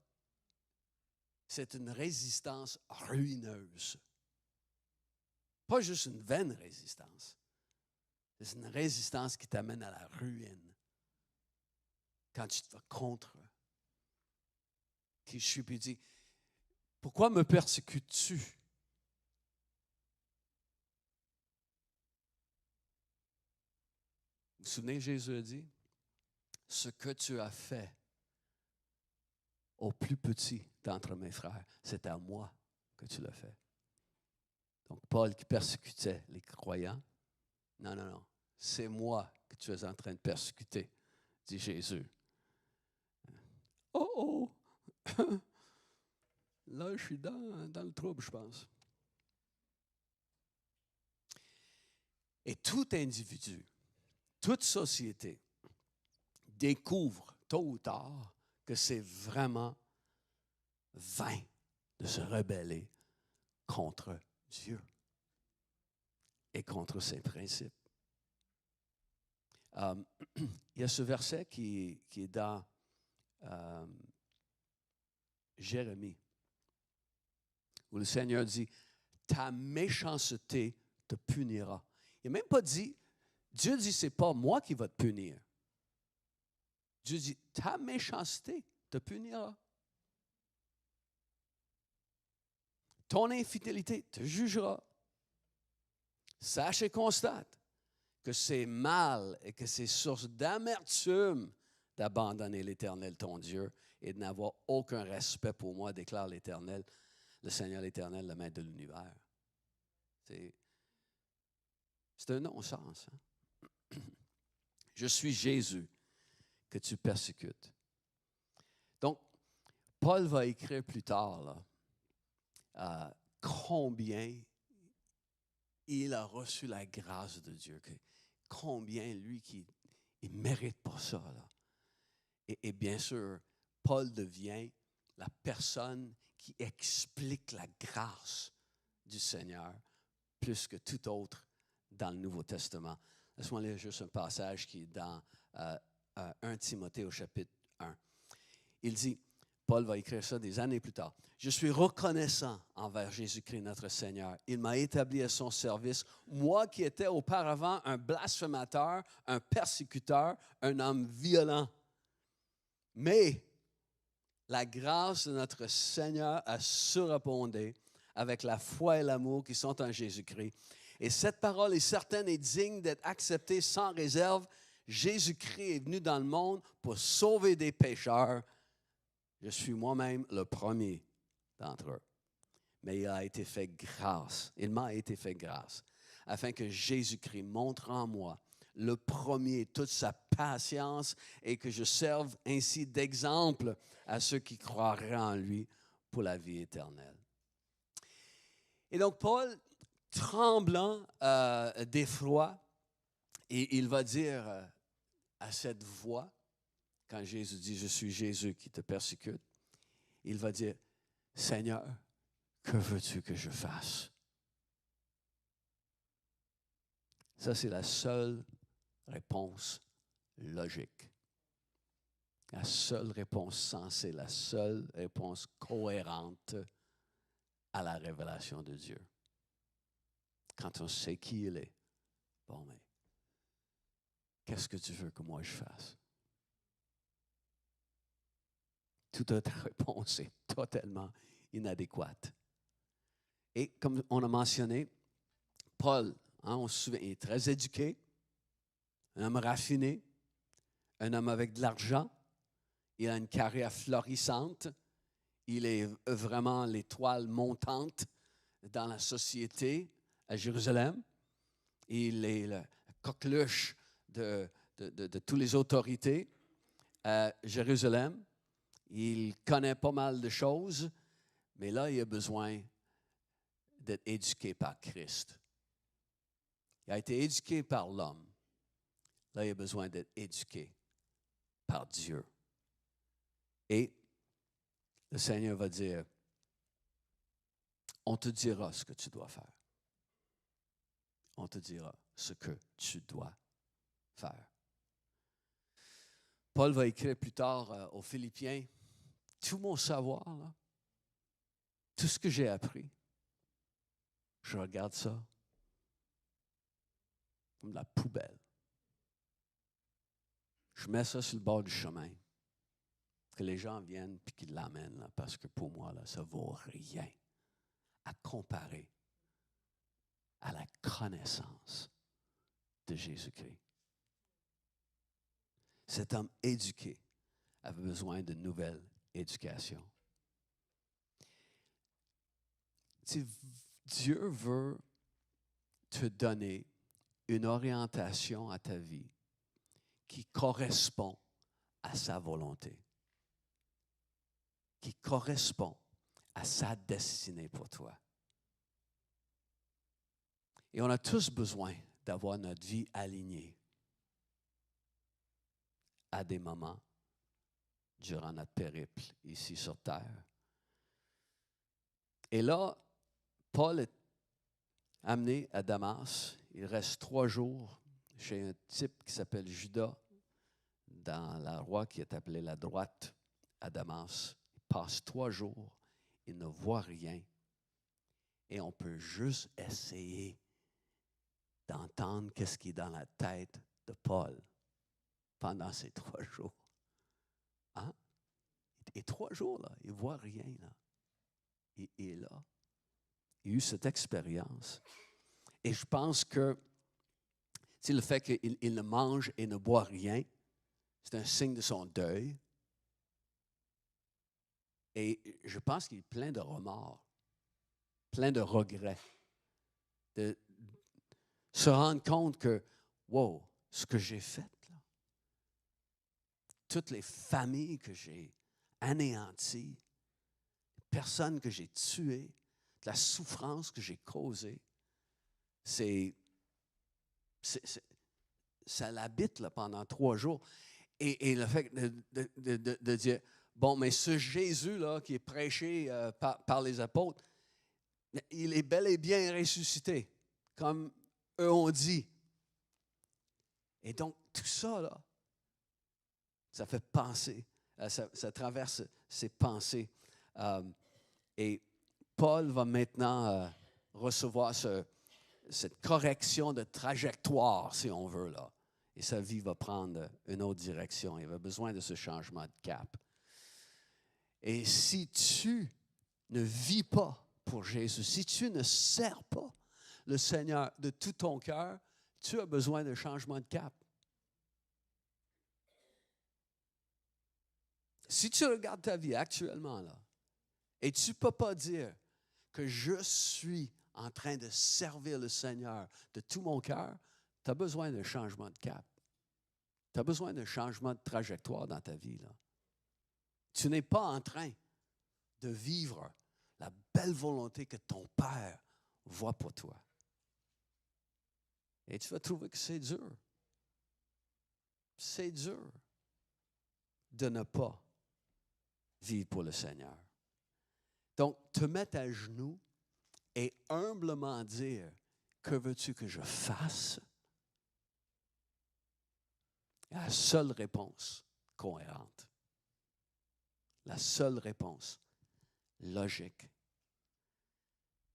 c'est une résistance ruineuse. Pas juste une vaine résistance. C'est une résistance qui t'amène à la ruine. Quand tu te vas contre qui je suis, puis dit, pourquoi me persécutes-tu? Vous vous souvenez, Jésus a dit, ce que tu as fait au plus petit d'entre mes frères, c'est à moi que tu l'as fait. Donc, Paul qui persécutait les croyants, non, c'est moi que tu es en train de persécuter, dit Jésus. oh, là, je suis dans le trouble, je pense. Et tout individu, toute société découvre tôt ou tard que c'est vraiment vain de se rebeller contre Dieu et contre ses principes. Il y a ce verset qui est dans Jérémie, où le Seigneur dit, « Ta méchanceté te punira. » Il n'a même pas dit, Dieu dit, ce n'est pas moi qui va te punir. Dieu dit, ta méchanceté te punira. Ton infidélité te jugera. Sache et constate que c'est mal et que c'est source d'amertume d'abandonner l'Éternel, ton Dieu, et de n'avoir aucun respect pour moi, déclare l'Éternel, le Seigneur l'Éternel, le Maître de l'univers. C'est un non-sens. Hein? Je suis Jésus que tu persécutes. Donc, Paul va écrire plus tard là, combien il a reçu la grâce de Dieu, combien lui qui ne mérite pas ça. Là. Et bien sûr, Paul devient la personne qui explique la grâce du Seigneur plus que tout autre dans le Nouveau Testament. Laisse-moi lire juste un passage qui est dans 1 Timothée au chapitre 1. Il dit, Paul va écrire ça des années plus tard, « Je suis reconnaissant envers Jésus-Christ notre Seigneur. Il m'a établi à son service, moi qui étais auparavant un blasphémateur, un persécuteur, un homme violent. Mais la grâce de notre Seigneur a surabondé avec la foi et l'amour qui sont en Jésus-Christ. Et cette parole est certaine et digne d'être acceptée sans réserve. Jésus-Christ est venu dans le monde pour sauver des pécheurs. Je suis moi-même le premier d'entre eux. Mais il m'a été fait grâce, afin que Jésus-Christ montre en moi le premier toute sa patience et que je serve ainsi d'exemple à ceux qui croiraient en lui pour la vie éternelle. » Et donc Paul, tremblant d'effroi, et il va dire à cette voix, quand Jésus dit « Je suis Jésus qui te persécute », il va dire « Seigneur, que veux-tu que je fasse? » Ça, c'est la seule réponse logique. La seule réponse sensée, la seule réponse cohérente à la révélation de Dieu. Quand on sait qui il est, bon, mais qu'est-ce que tu veux que moi je fasse? Toute autre réponse est totalement inadéquate. Et comme on a mentionné, Paul, on se souvient, il est très éduqué, un homme raffiné, un homme avec de l'argent, il a une carrière florissante, il est vraiment l'étoile montante dans la société à Jérusalem. Il est la coqueluche de toutes les autorités à Jérusalem. Il connaît pas mal de choses, mais là, il a besoin d'être éduqué par Christ. Il a été éduqué par l'homme. Là, il a besoin d'être éduqué par Dieu. Et le Seigneur va dire, on te dira ce que tu dois faire. On te dira ce que tu dois faire. Paul va écrire plus tard aux Philippiens, tout mon savoir, là, tout ce que j'ai appris, je regarde ça comme de la poubelle. Je mets ça sur le bord du chemin, que les gens viennent et qu'ils l'amènent, là, parce que pour moi, là, ça ne vaut rien à comparer à la connaissance de Jésus-Christ. Cet homme éduqué avait besoin de nouvelle éducation. Dieu veut te donner une orientation à ta vie qui correspond à sa volonté. qui correspond à sa destinée pour toi. Et on a tous besoin d'avoir notre vie alignée à des moments durant notre périple ici sur terre. Et là, Paul est amené à Damas. Il reste 3 jours chez un type qui s'appelle Judas, dans la roi qui est appelée la droite à Damas. Il passe 3 jours, il ne voit rien. Et on peut juste essayer d'entendre qu'est-ce qui est dans la tête de Paul pendant ces 3 jours. Hein? Et 3 jours, là, il ne voit rien. Là. Il est là. Il a eu cette expérience. Et je pense que le fait qu'il ne mange et ne boit rien, c'est un signe de son deuil. Et je pense qu'il est plein de remords, plein de regrets. De se rendre compte que, wow, ce que j'ai fait, là, toutes les familles que j'ai anéanties, les personnes que j'ai tuées, la souffrance que j'ai causée, ça l'habite là, pendant 3 jours. Et le fait de dire, bon, mais ce Jésus-là qui est prêché par les apôtres, il est bel et bien ressuscité, comme eux ont dit. Et donc, tout ça, là, ça fait penser, ça traverse ses pensées. Et Paul va maintenant recevoir cette correction de trajectoire, si on veut, là. Et sa vie va prendre une autre direction. Il va besoin de ce changement de cap. Et si tu ne vis pas pour Jésus, si tu ne sers pas le Seigneur de tout ton cœur, tu as besoin de changement de cap. Si tu regardes ta vie actuellement, là, et tu ne peux pas dire que je suis en train de servir le Seigneur de tout mon cœur, tu as besoin d'un changement de cap. Tu as besoin d'un changement de trajectoire dans ta vie, là. Tu n'es pas en train de vivre la belle volonté que ton Père voit pour toi. Et tu vas trouver que c'est dur. C'est dur de ne pas vivre pour le Seigneur. Donc, te mettre à genoux et humblement dire, que veux-tu que je fasse? La seule réponse cohérente. La seule réponse logique.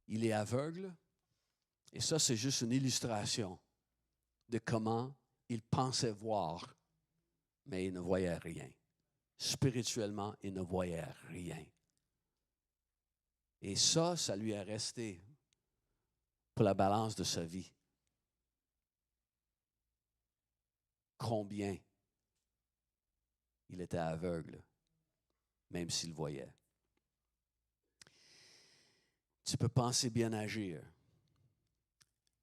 Il est aveugle, et ça, c'est juste une illustration de comment il pensait voir, mais il ne voyait rien. Spirituellement, il ne voyait rien. Et ça lui est resté pour la balance de sa vie. Combien il était aveugle, même s'il voyait. Tu peux penser bien agir,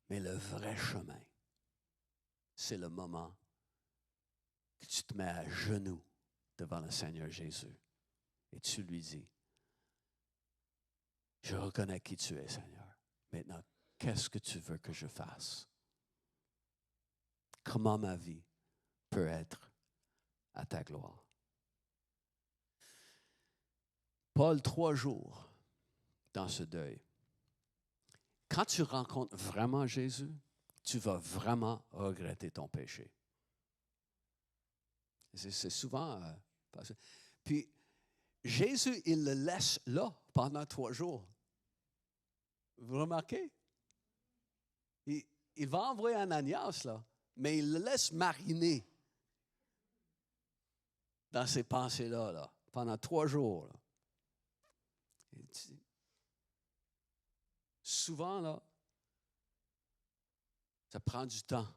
mais le vrai chemin, c'est le moment que tu te mets à genoux devant le Seigneur Jésus et tu lui dis, je reconnais qui tu es, Seigneur. Maintenant, qu'est-ce que tu veux que je fasse? Comment ma vie peut être à ta gloire? Paul, 3 jours dans ce deuil. Quand tu rencontres vraiment Jésus, tu vas vraiment regretter ton péché. C'est souvent passé. Puis, Jésus, il le laisse là pendant 3 jours. Vous remarquez? Il va envoyer Ananias, là, mais il le laisse mariner dans ces pensées-là, là, pendant 3 jours. Là. Souvent, là, ça prend du temps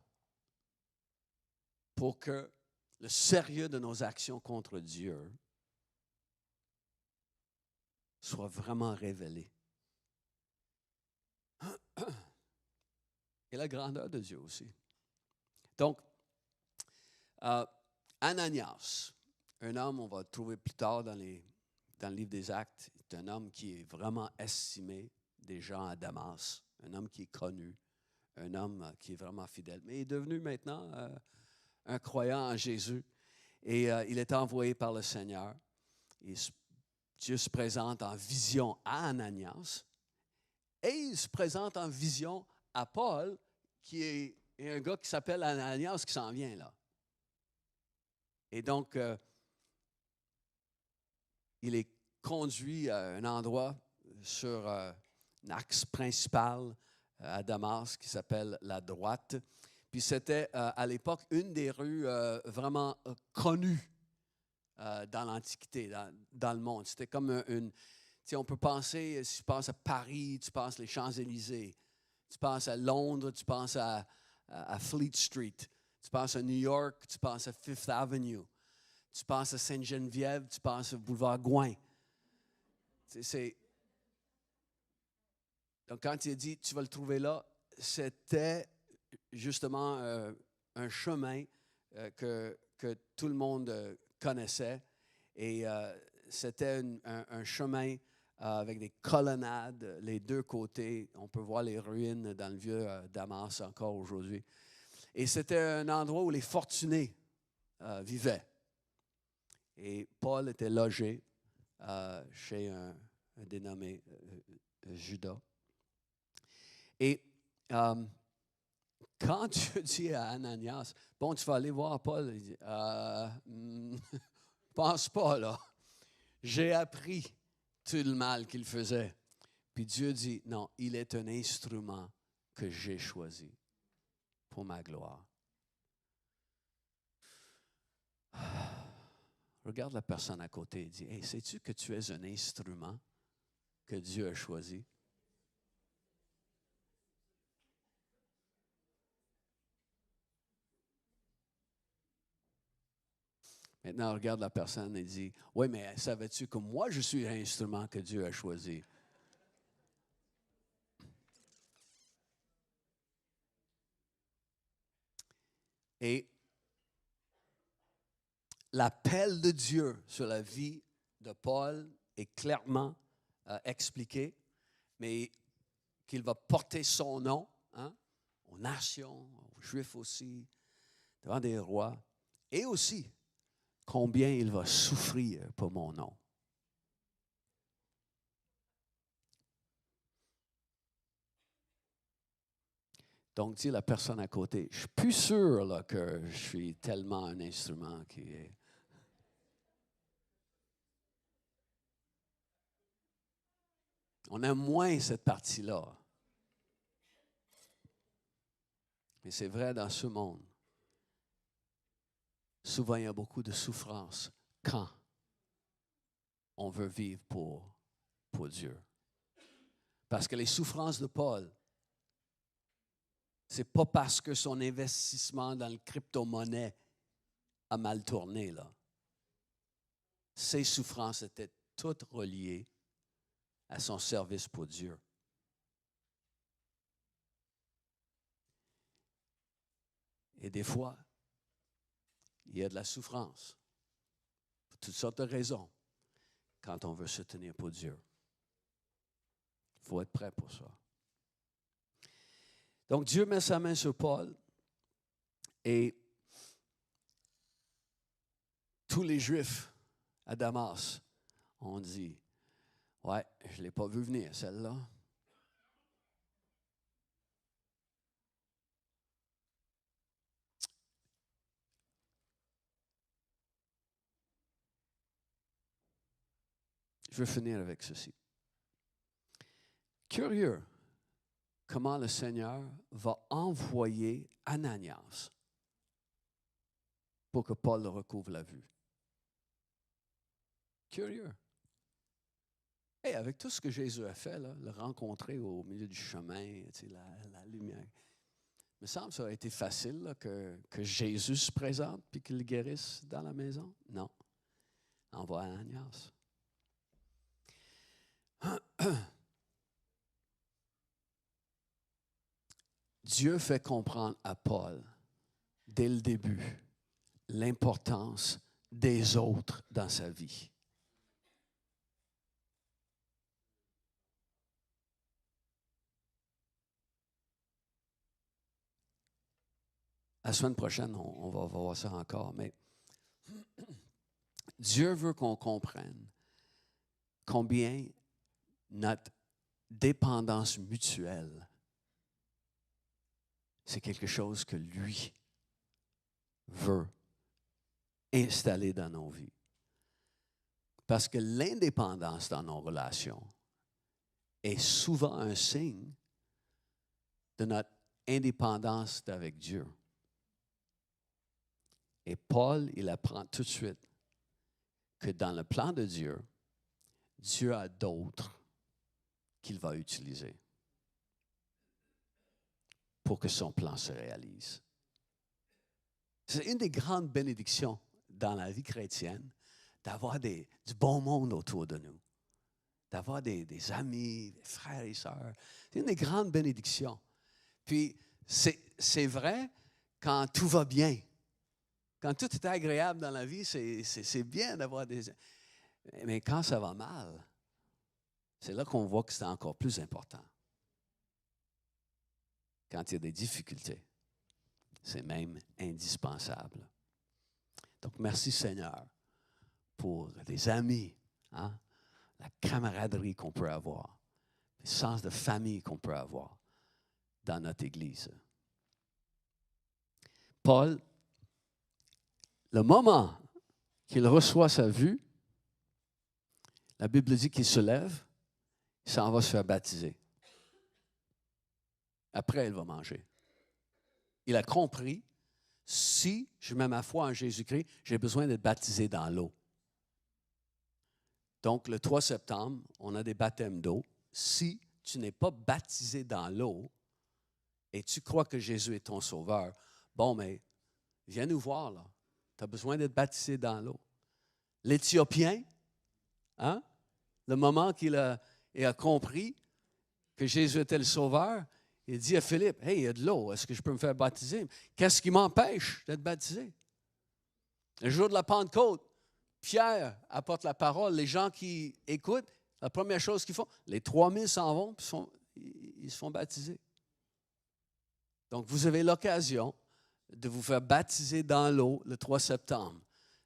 pour que le sérieux de nos actions contre Dieu soit vraiment révélé. Et la grandeur de Dieu aussi. Donc, Ananias, un homme, on va le trouver plus tard dans dans le livre des Actes, est un homme qui est vraiment estimé des gens à Damas, un homme qui est connu, un homme qui est vraiment fidèle. Mais il est devenu maintenant un croyant en Jésus et il est envoyé par le Seigneur. Et Dieu se présente en vision à Ananias et il se présente en vision à Paul, qui est un gars qui s'appelle Ananias qui s'en vient là. Et donc, il est conduit à un endroit sur un axe principal à Damas qui s'appelle la Droite. Puis c'était à l'époque une des rues vraiment connues dans l'Antiquité, dans le monde. C'était comme une... Tu sais, on peut penser, si tu penses à Paris, tu penses les Champs-Élysées. Tu penses à Londres, tu penses à Fleet Street. Tu penses à New York, tu penses à Fifth Avenue. Tu penses à Sainte-Geneviève, tu penses au boulevard Gouin. Donc, quand il a dit, tu vas le trouver là, c'était justement un chemin que tout le monde connaissait. Et c'était un chemin avec des colonnades, les deux côtés. On peut voir les ruines dans le vieux Damas encore aujourd'hui. Et c'était un endroit où les fortunés vivaient. Et Paul était logé chez un dénommé Judas. Et quand Dieu dit à Ananias, bon, tu vas aller voir Paul, il dit, pense pas là, j'ai appris tout le mal qu'il faisait. Puis Dieu dit, non, il est un instrument que j'ai choisi pour ma gloire. Regarde la personne à côté et dit, hey, sais-tu que tu es un instrument que Dieu a choisi? Maintenant, regarde la personne et dit, oui, mais savais-tu que moi, je suis l'instrument que Dieu a choisi? Et l'appel de Dieu sur la vie de Paul est clairement expliqué, mais qu'il va porter son nom aux nations, aux Juifs aussi, devant des rois, et aussi combien il va souffrir pour mon nom. Donc, dis la personne à côté, je ne suis plus sûr là, que je suis tellement un instrument qui est... On aime moins cette partie-là. Mais c'est vrai dans ce monde. Souvent, il y a beaucoup de souffrance quand on veut vivre pour Dieu. Parce que les souffrances de Paul, ce n'est pas parce que son investissement dans le crypto-monnaie a mal tourné, là. Ses souffrances étaient toutes reliées à son service pour Dieu. Et des fois, il y a de la souffrance, pour toutes sortes de raisons, quand on veut se tenir pour Dieu. Il faut être prêt pour ça. Donc, Dieu met sa main sur Paul et tous les Juifs à Damas ont dit, « Ouais, je ne l'ai pas vu venir, celle-là. » Je veux finir avec ceci. Curieux comment le Seigneur va envoyer Ananias pour que Paul recouvre la vue. Curieux. Et avec tout ce que Jésus a fait, là, le rencontrer au milieu du chemin, la lumière, il me semble que ça aurait été facile là, que Jésus se présente puis qu'il le guérisse dans la maison. Non. Envoie Ananias. Dieu fait comprendre à Paul, dès le début, l'importance des autres dans sa vie. la semaine prochaine, on va voir ça encore, mais Dieu veut qu'on comprenne combien notre dépendance mutuelle, c'est quelque chose que lui veut installer dans nos vies. Parce que l'indépendance dans nos relations est souvent un signe de notre indépendance avec Dieu. Et Paul, il apprend tout de suite que dans le plan de Dieu, Dieu a d'autres qu'il va utiliser pour que son plan se réalise. C'est une des grandes bénédictions dans la vie chrétienne d'avoir du bon monde autour de nous, d'avoir des amis, des frères et sœurs. C'est une des grandes bénédictions. Puis, c'est vrai quand tout va bien. Quand tout est agréable dans la vie, c'est bien d'avoir des... Mais quand ça va mal, c'est là qu'on voit que c'est encore plus important. Quand il y a des difficultés, c'est même indispensable. Donc, merci Seigneur pour les amis, hein? La camaraderie qu'on peut avoir, le sens de famille qu'on peut avoir dans notre Église. Paul, le moment qu'il reçoit sa vue, la Bible dit qu'il se lève, il s'en va se faire baptiser. Après, il va manger. Il a compris, si je mets ma foi en Jésus-Christ, j'ai besoin d'être baptisé dans l'eau. Donc, le 3 septembre, on a des baptêmes d'eau. Si tu n'es pas baptisé dans l'eau et tu crois que Jésus est ton sauveur, bon, mais viens nous voir, là. Tu as besoin d'être baptisé dans l'eau. L'Éthiopien, hein, le moment qu'il a compris que Jésus était le sauveur, il dit à Philippe, « Hey, il y a de l'eau, est-ce que je peux me faire baptiser? » Qu'est-ce qui m'empêche d'être baptisé? Le jour de la Pentecôte, Pierre apporte la parole. Les gens qui écoutent, la première chose qu'ils font, les 3000 s'en vont, puis ils se font baptiser. Donc, vous avez l'occasion de vous faire baptiser dans l'eau le 3 septembre.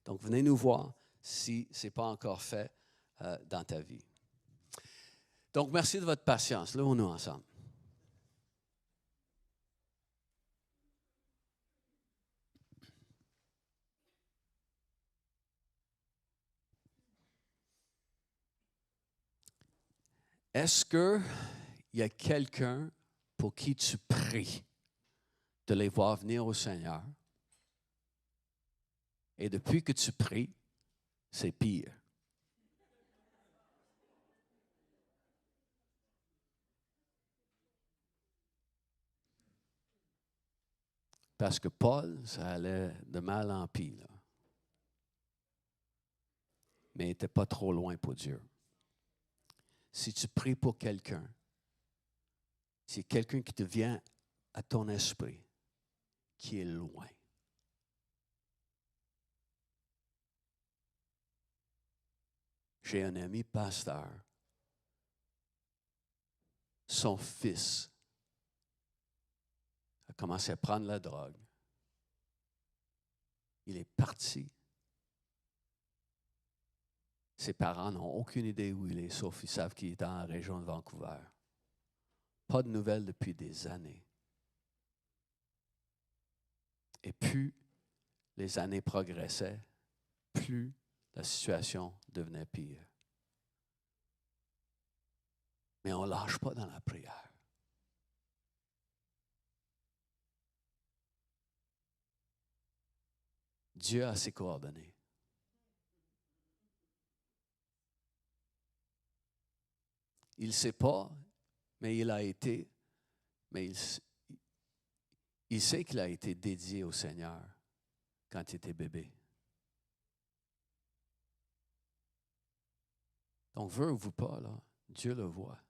Donc, venez nous voir si ce n'est pas encore fait dans ta vie. Donc, merci de votre patience. Levons-nous ensemble. Est-ce qu'il y a quelqu'un pour qui tu pries de les voir venir au Seigneur? Et depuis que tu pries, c'est pire. Parce que Paul, ça allait de mal en pis, là. Mais il n'était pas trop loin pour Dieu. Si tu pries pour quelqu'un, c'est quelqu'un qui te vient à ton esprit, qui est loin. J'ai un ami pasteur. Son fils a commencé à prendre la drogue. Il est parti. Ses parents n'ont aucune idée où il est, sauf qu'ils savent qu'il est dans la région de Vancouver. Pas de nouvelles depuis des années. Et plus les années progressaient, plus la situation devenait pire. Mais on ne lâche pas dans la prière. Dieu a ses coordonnées. Il ne sait pas, mais il sait qu'il a été dédié au Seigneur quand il était bébé. Donc, veut ou pas, là, Dieu le voit.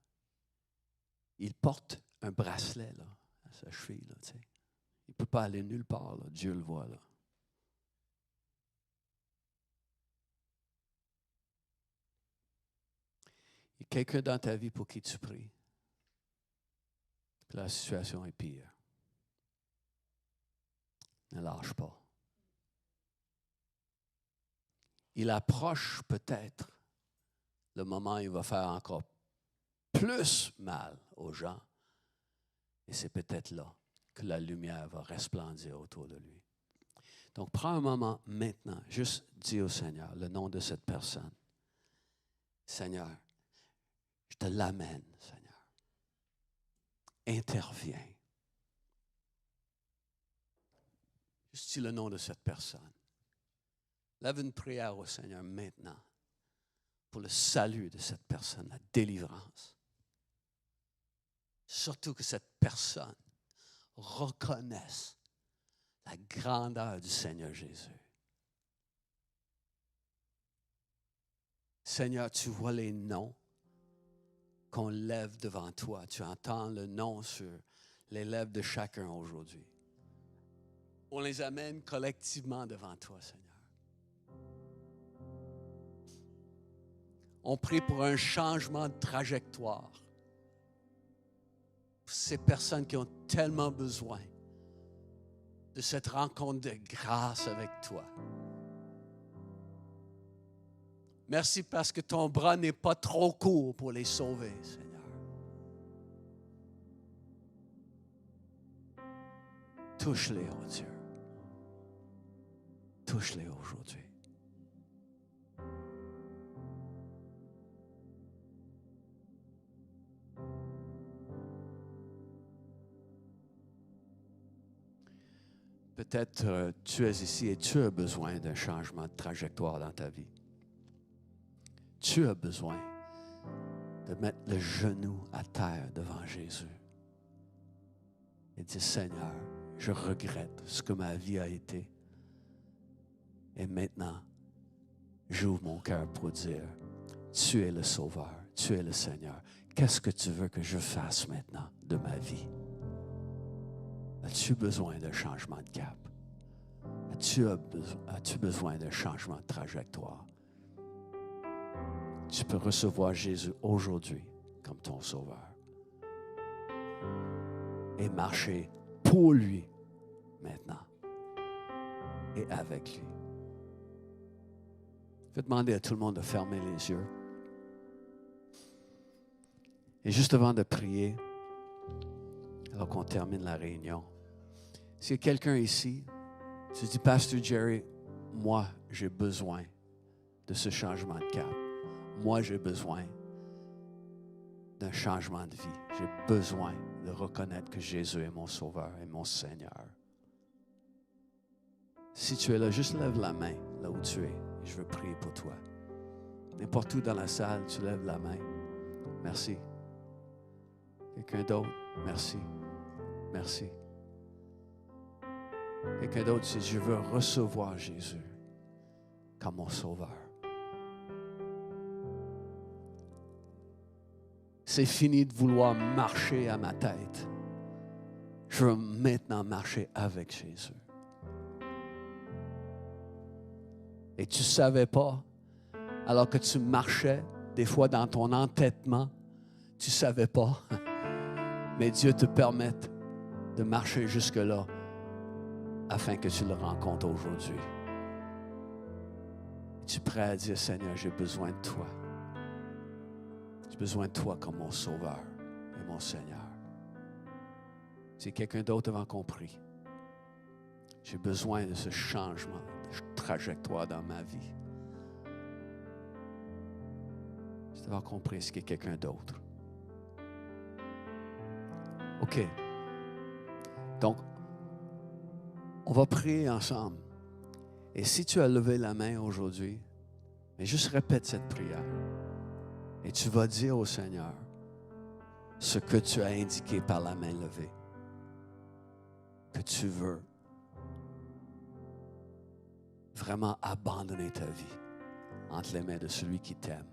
Il porte un bracelet là, à sa cheville. Là, il ne peut pas aller nulle part. Là. Dieu le voit. Là. Il y a quelqu'un dans ta vie pour qui tu pries. Puis la situation est pire. Ne lâche pas. Il approche peut-être le moment où il va faire encore plus mal aux gens. Et c'est peut-être là que la lumière va resplendir autour de lui. Donc, prends un moment maintenant, juste dis au Seigneur le nom de cette personne. Seigneur, je te l'amène, Seigneur. Interviens. Juste dis le nom de cette personne. Lève une prière au Seigneur maintenant pour le salut de cette personne, la délivrance. Surtout que cette personne reconnaisse la grandeur du Seigneur Jésus. Seigneur, tu vois les noms qu'on lève devant toi. Tu entends le nom sur les lèvres de chacun aujourd'hui. On les amène collectivement devant toi, Seigneur. On prie pour un changement de trajectoire. Pour ces personnes qui ont tellement besoin de cette rencontre de grâce avec toi. Merci parce que ton bras n'est pas trop court pour les sauver, Seigneur. Touche-les, oh Dieu. Touche-les aujourd'hui. Peut-être tu es ici et tu as besoin d'un changement de trajectoire dans ta vie. Tu as besoin de mettre le genou à terre devant Jésus et dire, Seigneur, je regrette ce que ma vie a été. Et maintenant, j'ouvre mon cœur pour dire, tu es le Sauveur, tu es le Seigneur. Qu'est-ce que tu veux que je fasse maintenant de ma vie? As-tu besoin d'un changement de cap? As-tu besoin d'un changement de trajectoire? Tu peux recevoir Jésus aujourd'hui comme ton Sauveur et marcher pour lui maintenant et avec lui. Je vais demander à tout le monde de fermer les yeux. Et juste avant de prier, alors qu'on termine la réunion, s'il y a quelqu'un ici, tu dis, Pasteur Jerry, moi, j'ai besoin de ce changement de cap. Moi, j'ai besoin d'un changement de vie. J'ai besoin de reconnaître que Jésus est mon Sauveur et mon Seigneur. Si tu es là, juste lève la main là où tu es. Et je veux prier pour toi. N'importe où dans la salle, tu lèves la main. Merci. Quelqu'un d'autre? Merci. Merci. Quelqu'un d'autre dit, je veux recevoir Jésus comme mon Sauveur. C'est fini de vouloir marcher à ma tête. Je veux maintenant marcher avec Jésus. Et tu ne savais pas, alors que tu marchais, des fois dans ton entêtement, tu ne savais pas. Mais Dieu te permet de marcher jusque-là afin que tu le rencontres aujourd'hui. Tu es prêt à dire, Seigneur, j'ai besoin de toi. J'ai besoin de toi comme mon Sauveur et mon Seigneur. C'est quelqu'un d'autre avant qu'on prie. J'ai besoin de ce changement de trajectoire dans ma vie. C'est avant qu'on prie, est-ce qu'il y a quelqu'un d'autre? OK. Donc, on va prier ensemble. Et si tu as levé la main aujourd'hui, mais juste répète cette prière. Et tu vas dire au Seigneur ce que tu as indiqué par la main levée. Que tu veux vraiment abandonner ta vie entre les mains de celui qui t'aime.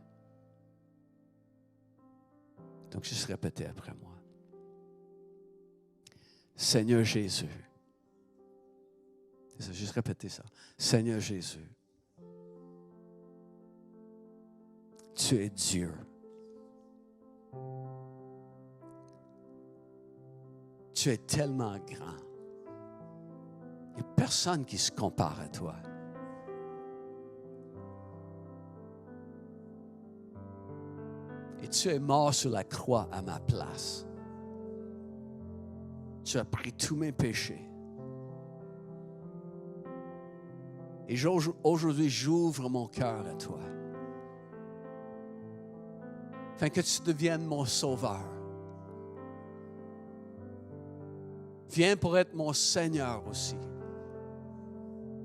Donc, juste répétez après moi. Seigneur Jésus. C'est ça, juste répétez ça. Seigneur Jésus. Tu es Dieu. Tu es tellement grand. Il n'y a personne qui se compare à toi. Et tu es mort sur la croix à ma place. Tu as pris tous mes péchés. Et aujourd'hui, j'ouvre mon cœur à toi. Afin que tu deviennes mon sauveur. Viens pour être mon Seigneur aussi.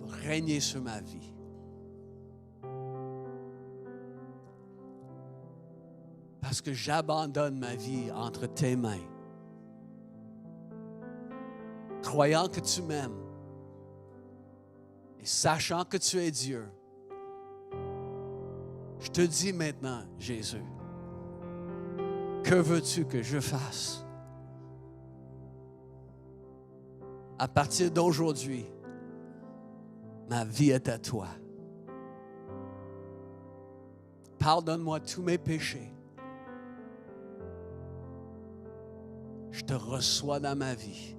Pour régner sur ma vie. Parce que j'abandonne ma vie entre tes mains. Croyant que tu m'aimes. Et sachant que tu es Dieu. Je te dis maintenant, Jésus, que veux-tu que je fasse? À partir d'aujourd'hui, ma vie est à toi. Pardonne-moi tous mes péchés. Je te reçois dans ma vie.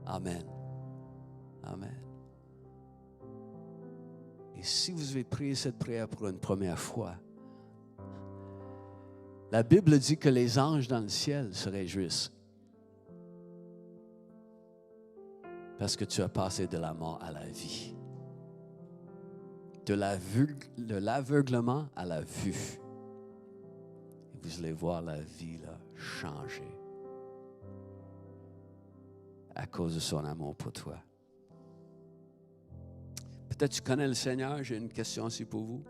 Amen. Amen. Et si vous avez prié cette prière pour une première fois, la Bible dit que les anges dans le ciel se réjouissent. Parce que tu as passé de la mort à la vie. De l'aveuglement à la vue. Et vous allez voir la vie là, changer. À cause de son amour pour toi. Peut-être tu connais le Seigneur, j'ai une question aussi pour vous.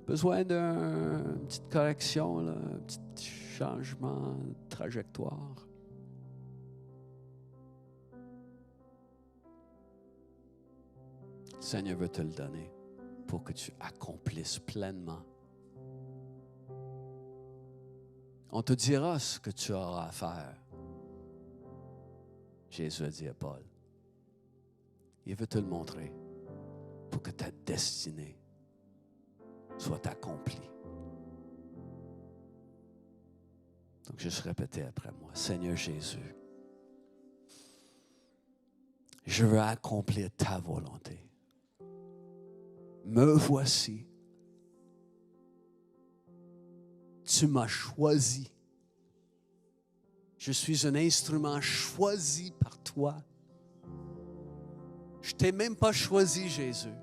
Besoin d'une petite correction, là, un petit changement de trajectoire. Le Seigneur veut te le donner pour que tu accomplisses pleinement. On te dira ce que tu auras à faire. Jésus a dit à Paul, il veut te le montrer pour que ta destinée soit accomplie. Donc, juste répéter après moi, Seigneur Jésus, je veux accomplir ta volonté. Me voici. Tu m'as choisi. Je suis un instrument choisi par toi. Je ne t'ai même pas choisi, Jésus.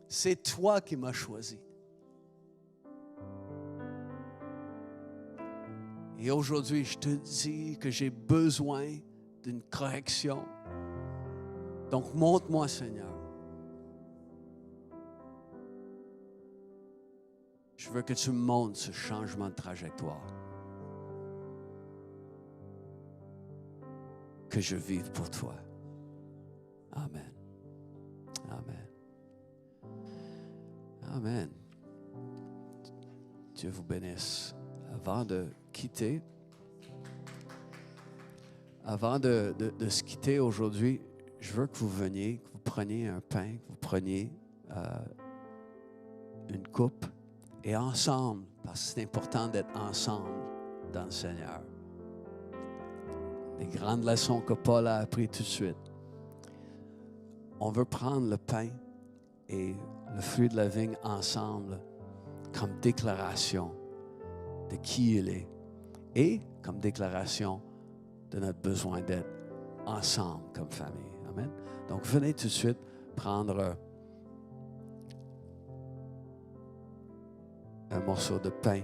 C'est toi qui m'as choisi. Et aujourd'hui, je te dis que j'ai besoin d'une correction. Donc, montre-moi, Seigneur. Je veux que tu me montres ce changement de trajectoire. Que je vive pour toi. Amen. Amen. Amen. Dieu vous bénisse. Avant de se quitter aujourd'hui, je veux que vous veniez, que vous preniez un pain, que vous preniez une coupe et ensemble, parce que c'est important d'être ensemble dans le Seigneur. Les grandes leçons que Paul a apprises tout de suite. On veut prendre le pain et le fruit de la vigne ensemble comme déclaration de qui il est et comme déclaration de notre besoin d'être ensemble comme famille. Amen. Donc, venez tout de suite prendre un morceau de pain.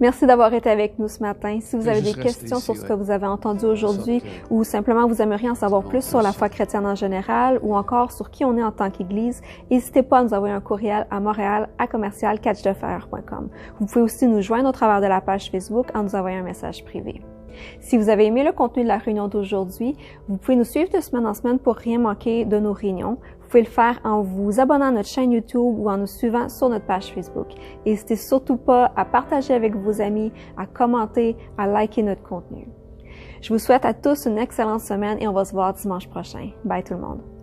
Merci d'avoir été avec nous ce matin. Si vous peux avez des juste rester questions ici, sur ce ouais. que vous avez entendu aujourd'hui sorte ou simplement vous aimeriez en savoir Non, plus sur la plus. foi chrétienne en général ou encore sur qui on est en tant qu'Église, n'hésitez pas à nous envoyer un courriel à montréal@commercial-catchdefr.com. Vous pouvez aussi nous joindre au travers de la page Facebook en nous envoyant un message privé. Si vous avez aimé le contenu de la réunion d'aujourd'hui, vous pouvez nous suivre de semaine en semaine pour rien manquer de nos réunions. Vous pouvez le faire en vous abonnant à notre chaîne YouTube ou en nous suivant sur notre page Facebook. N'hésitez surtout pas à partager avec vos amis, à commenter, à liker notre contenu. Je vous souhaite à tous une excellente semaine et on va se voir dimanche prochain. Bye tout le monde.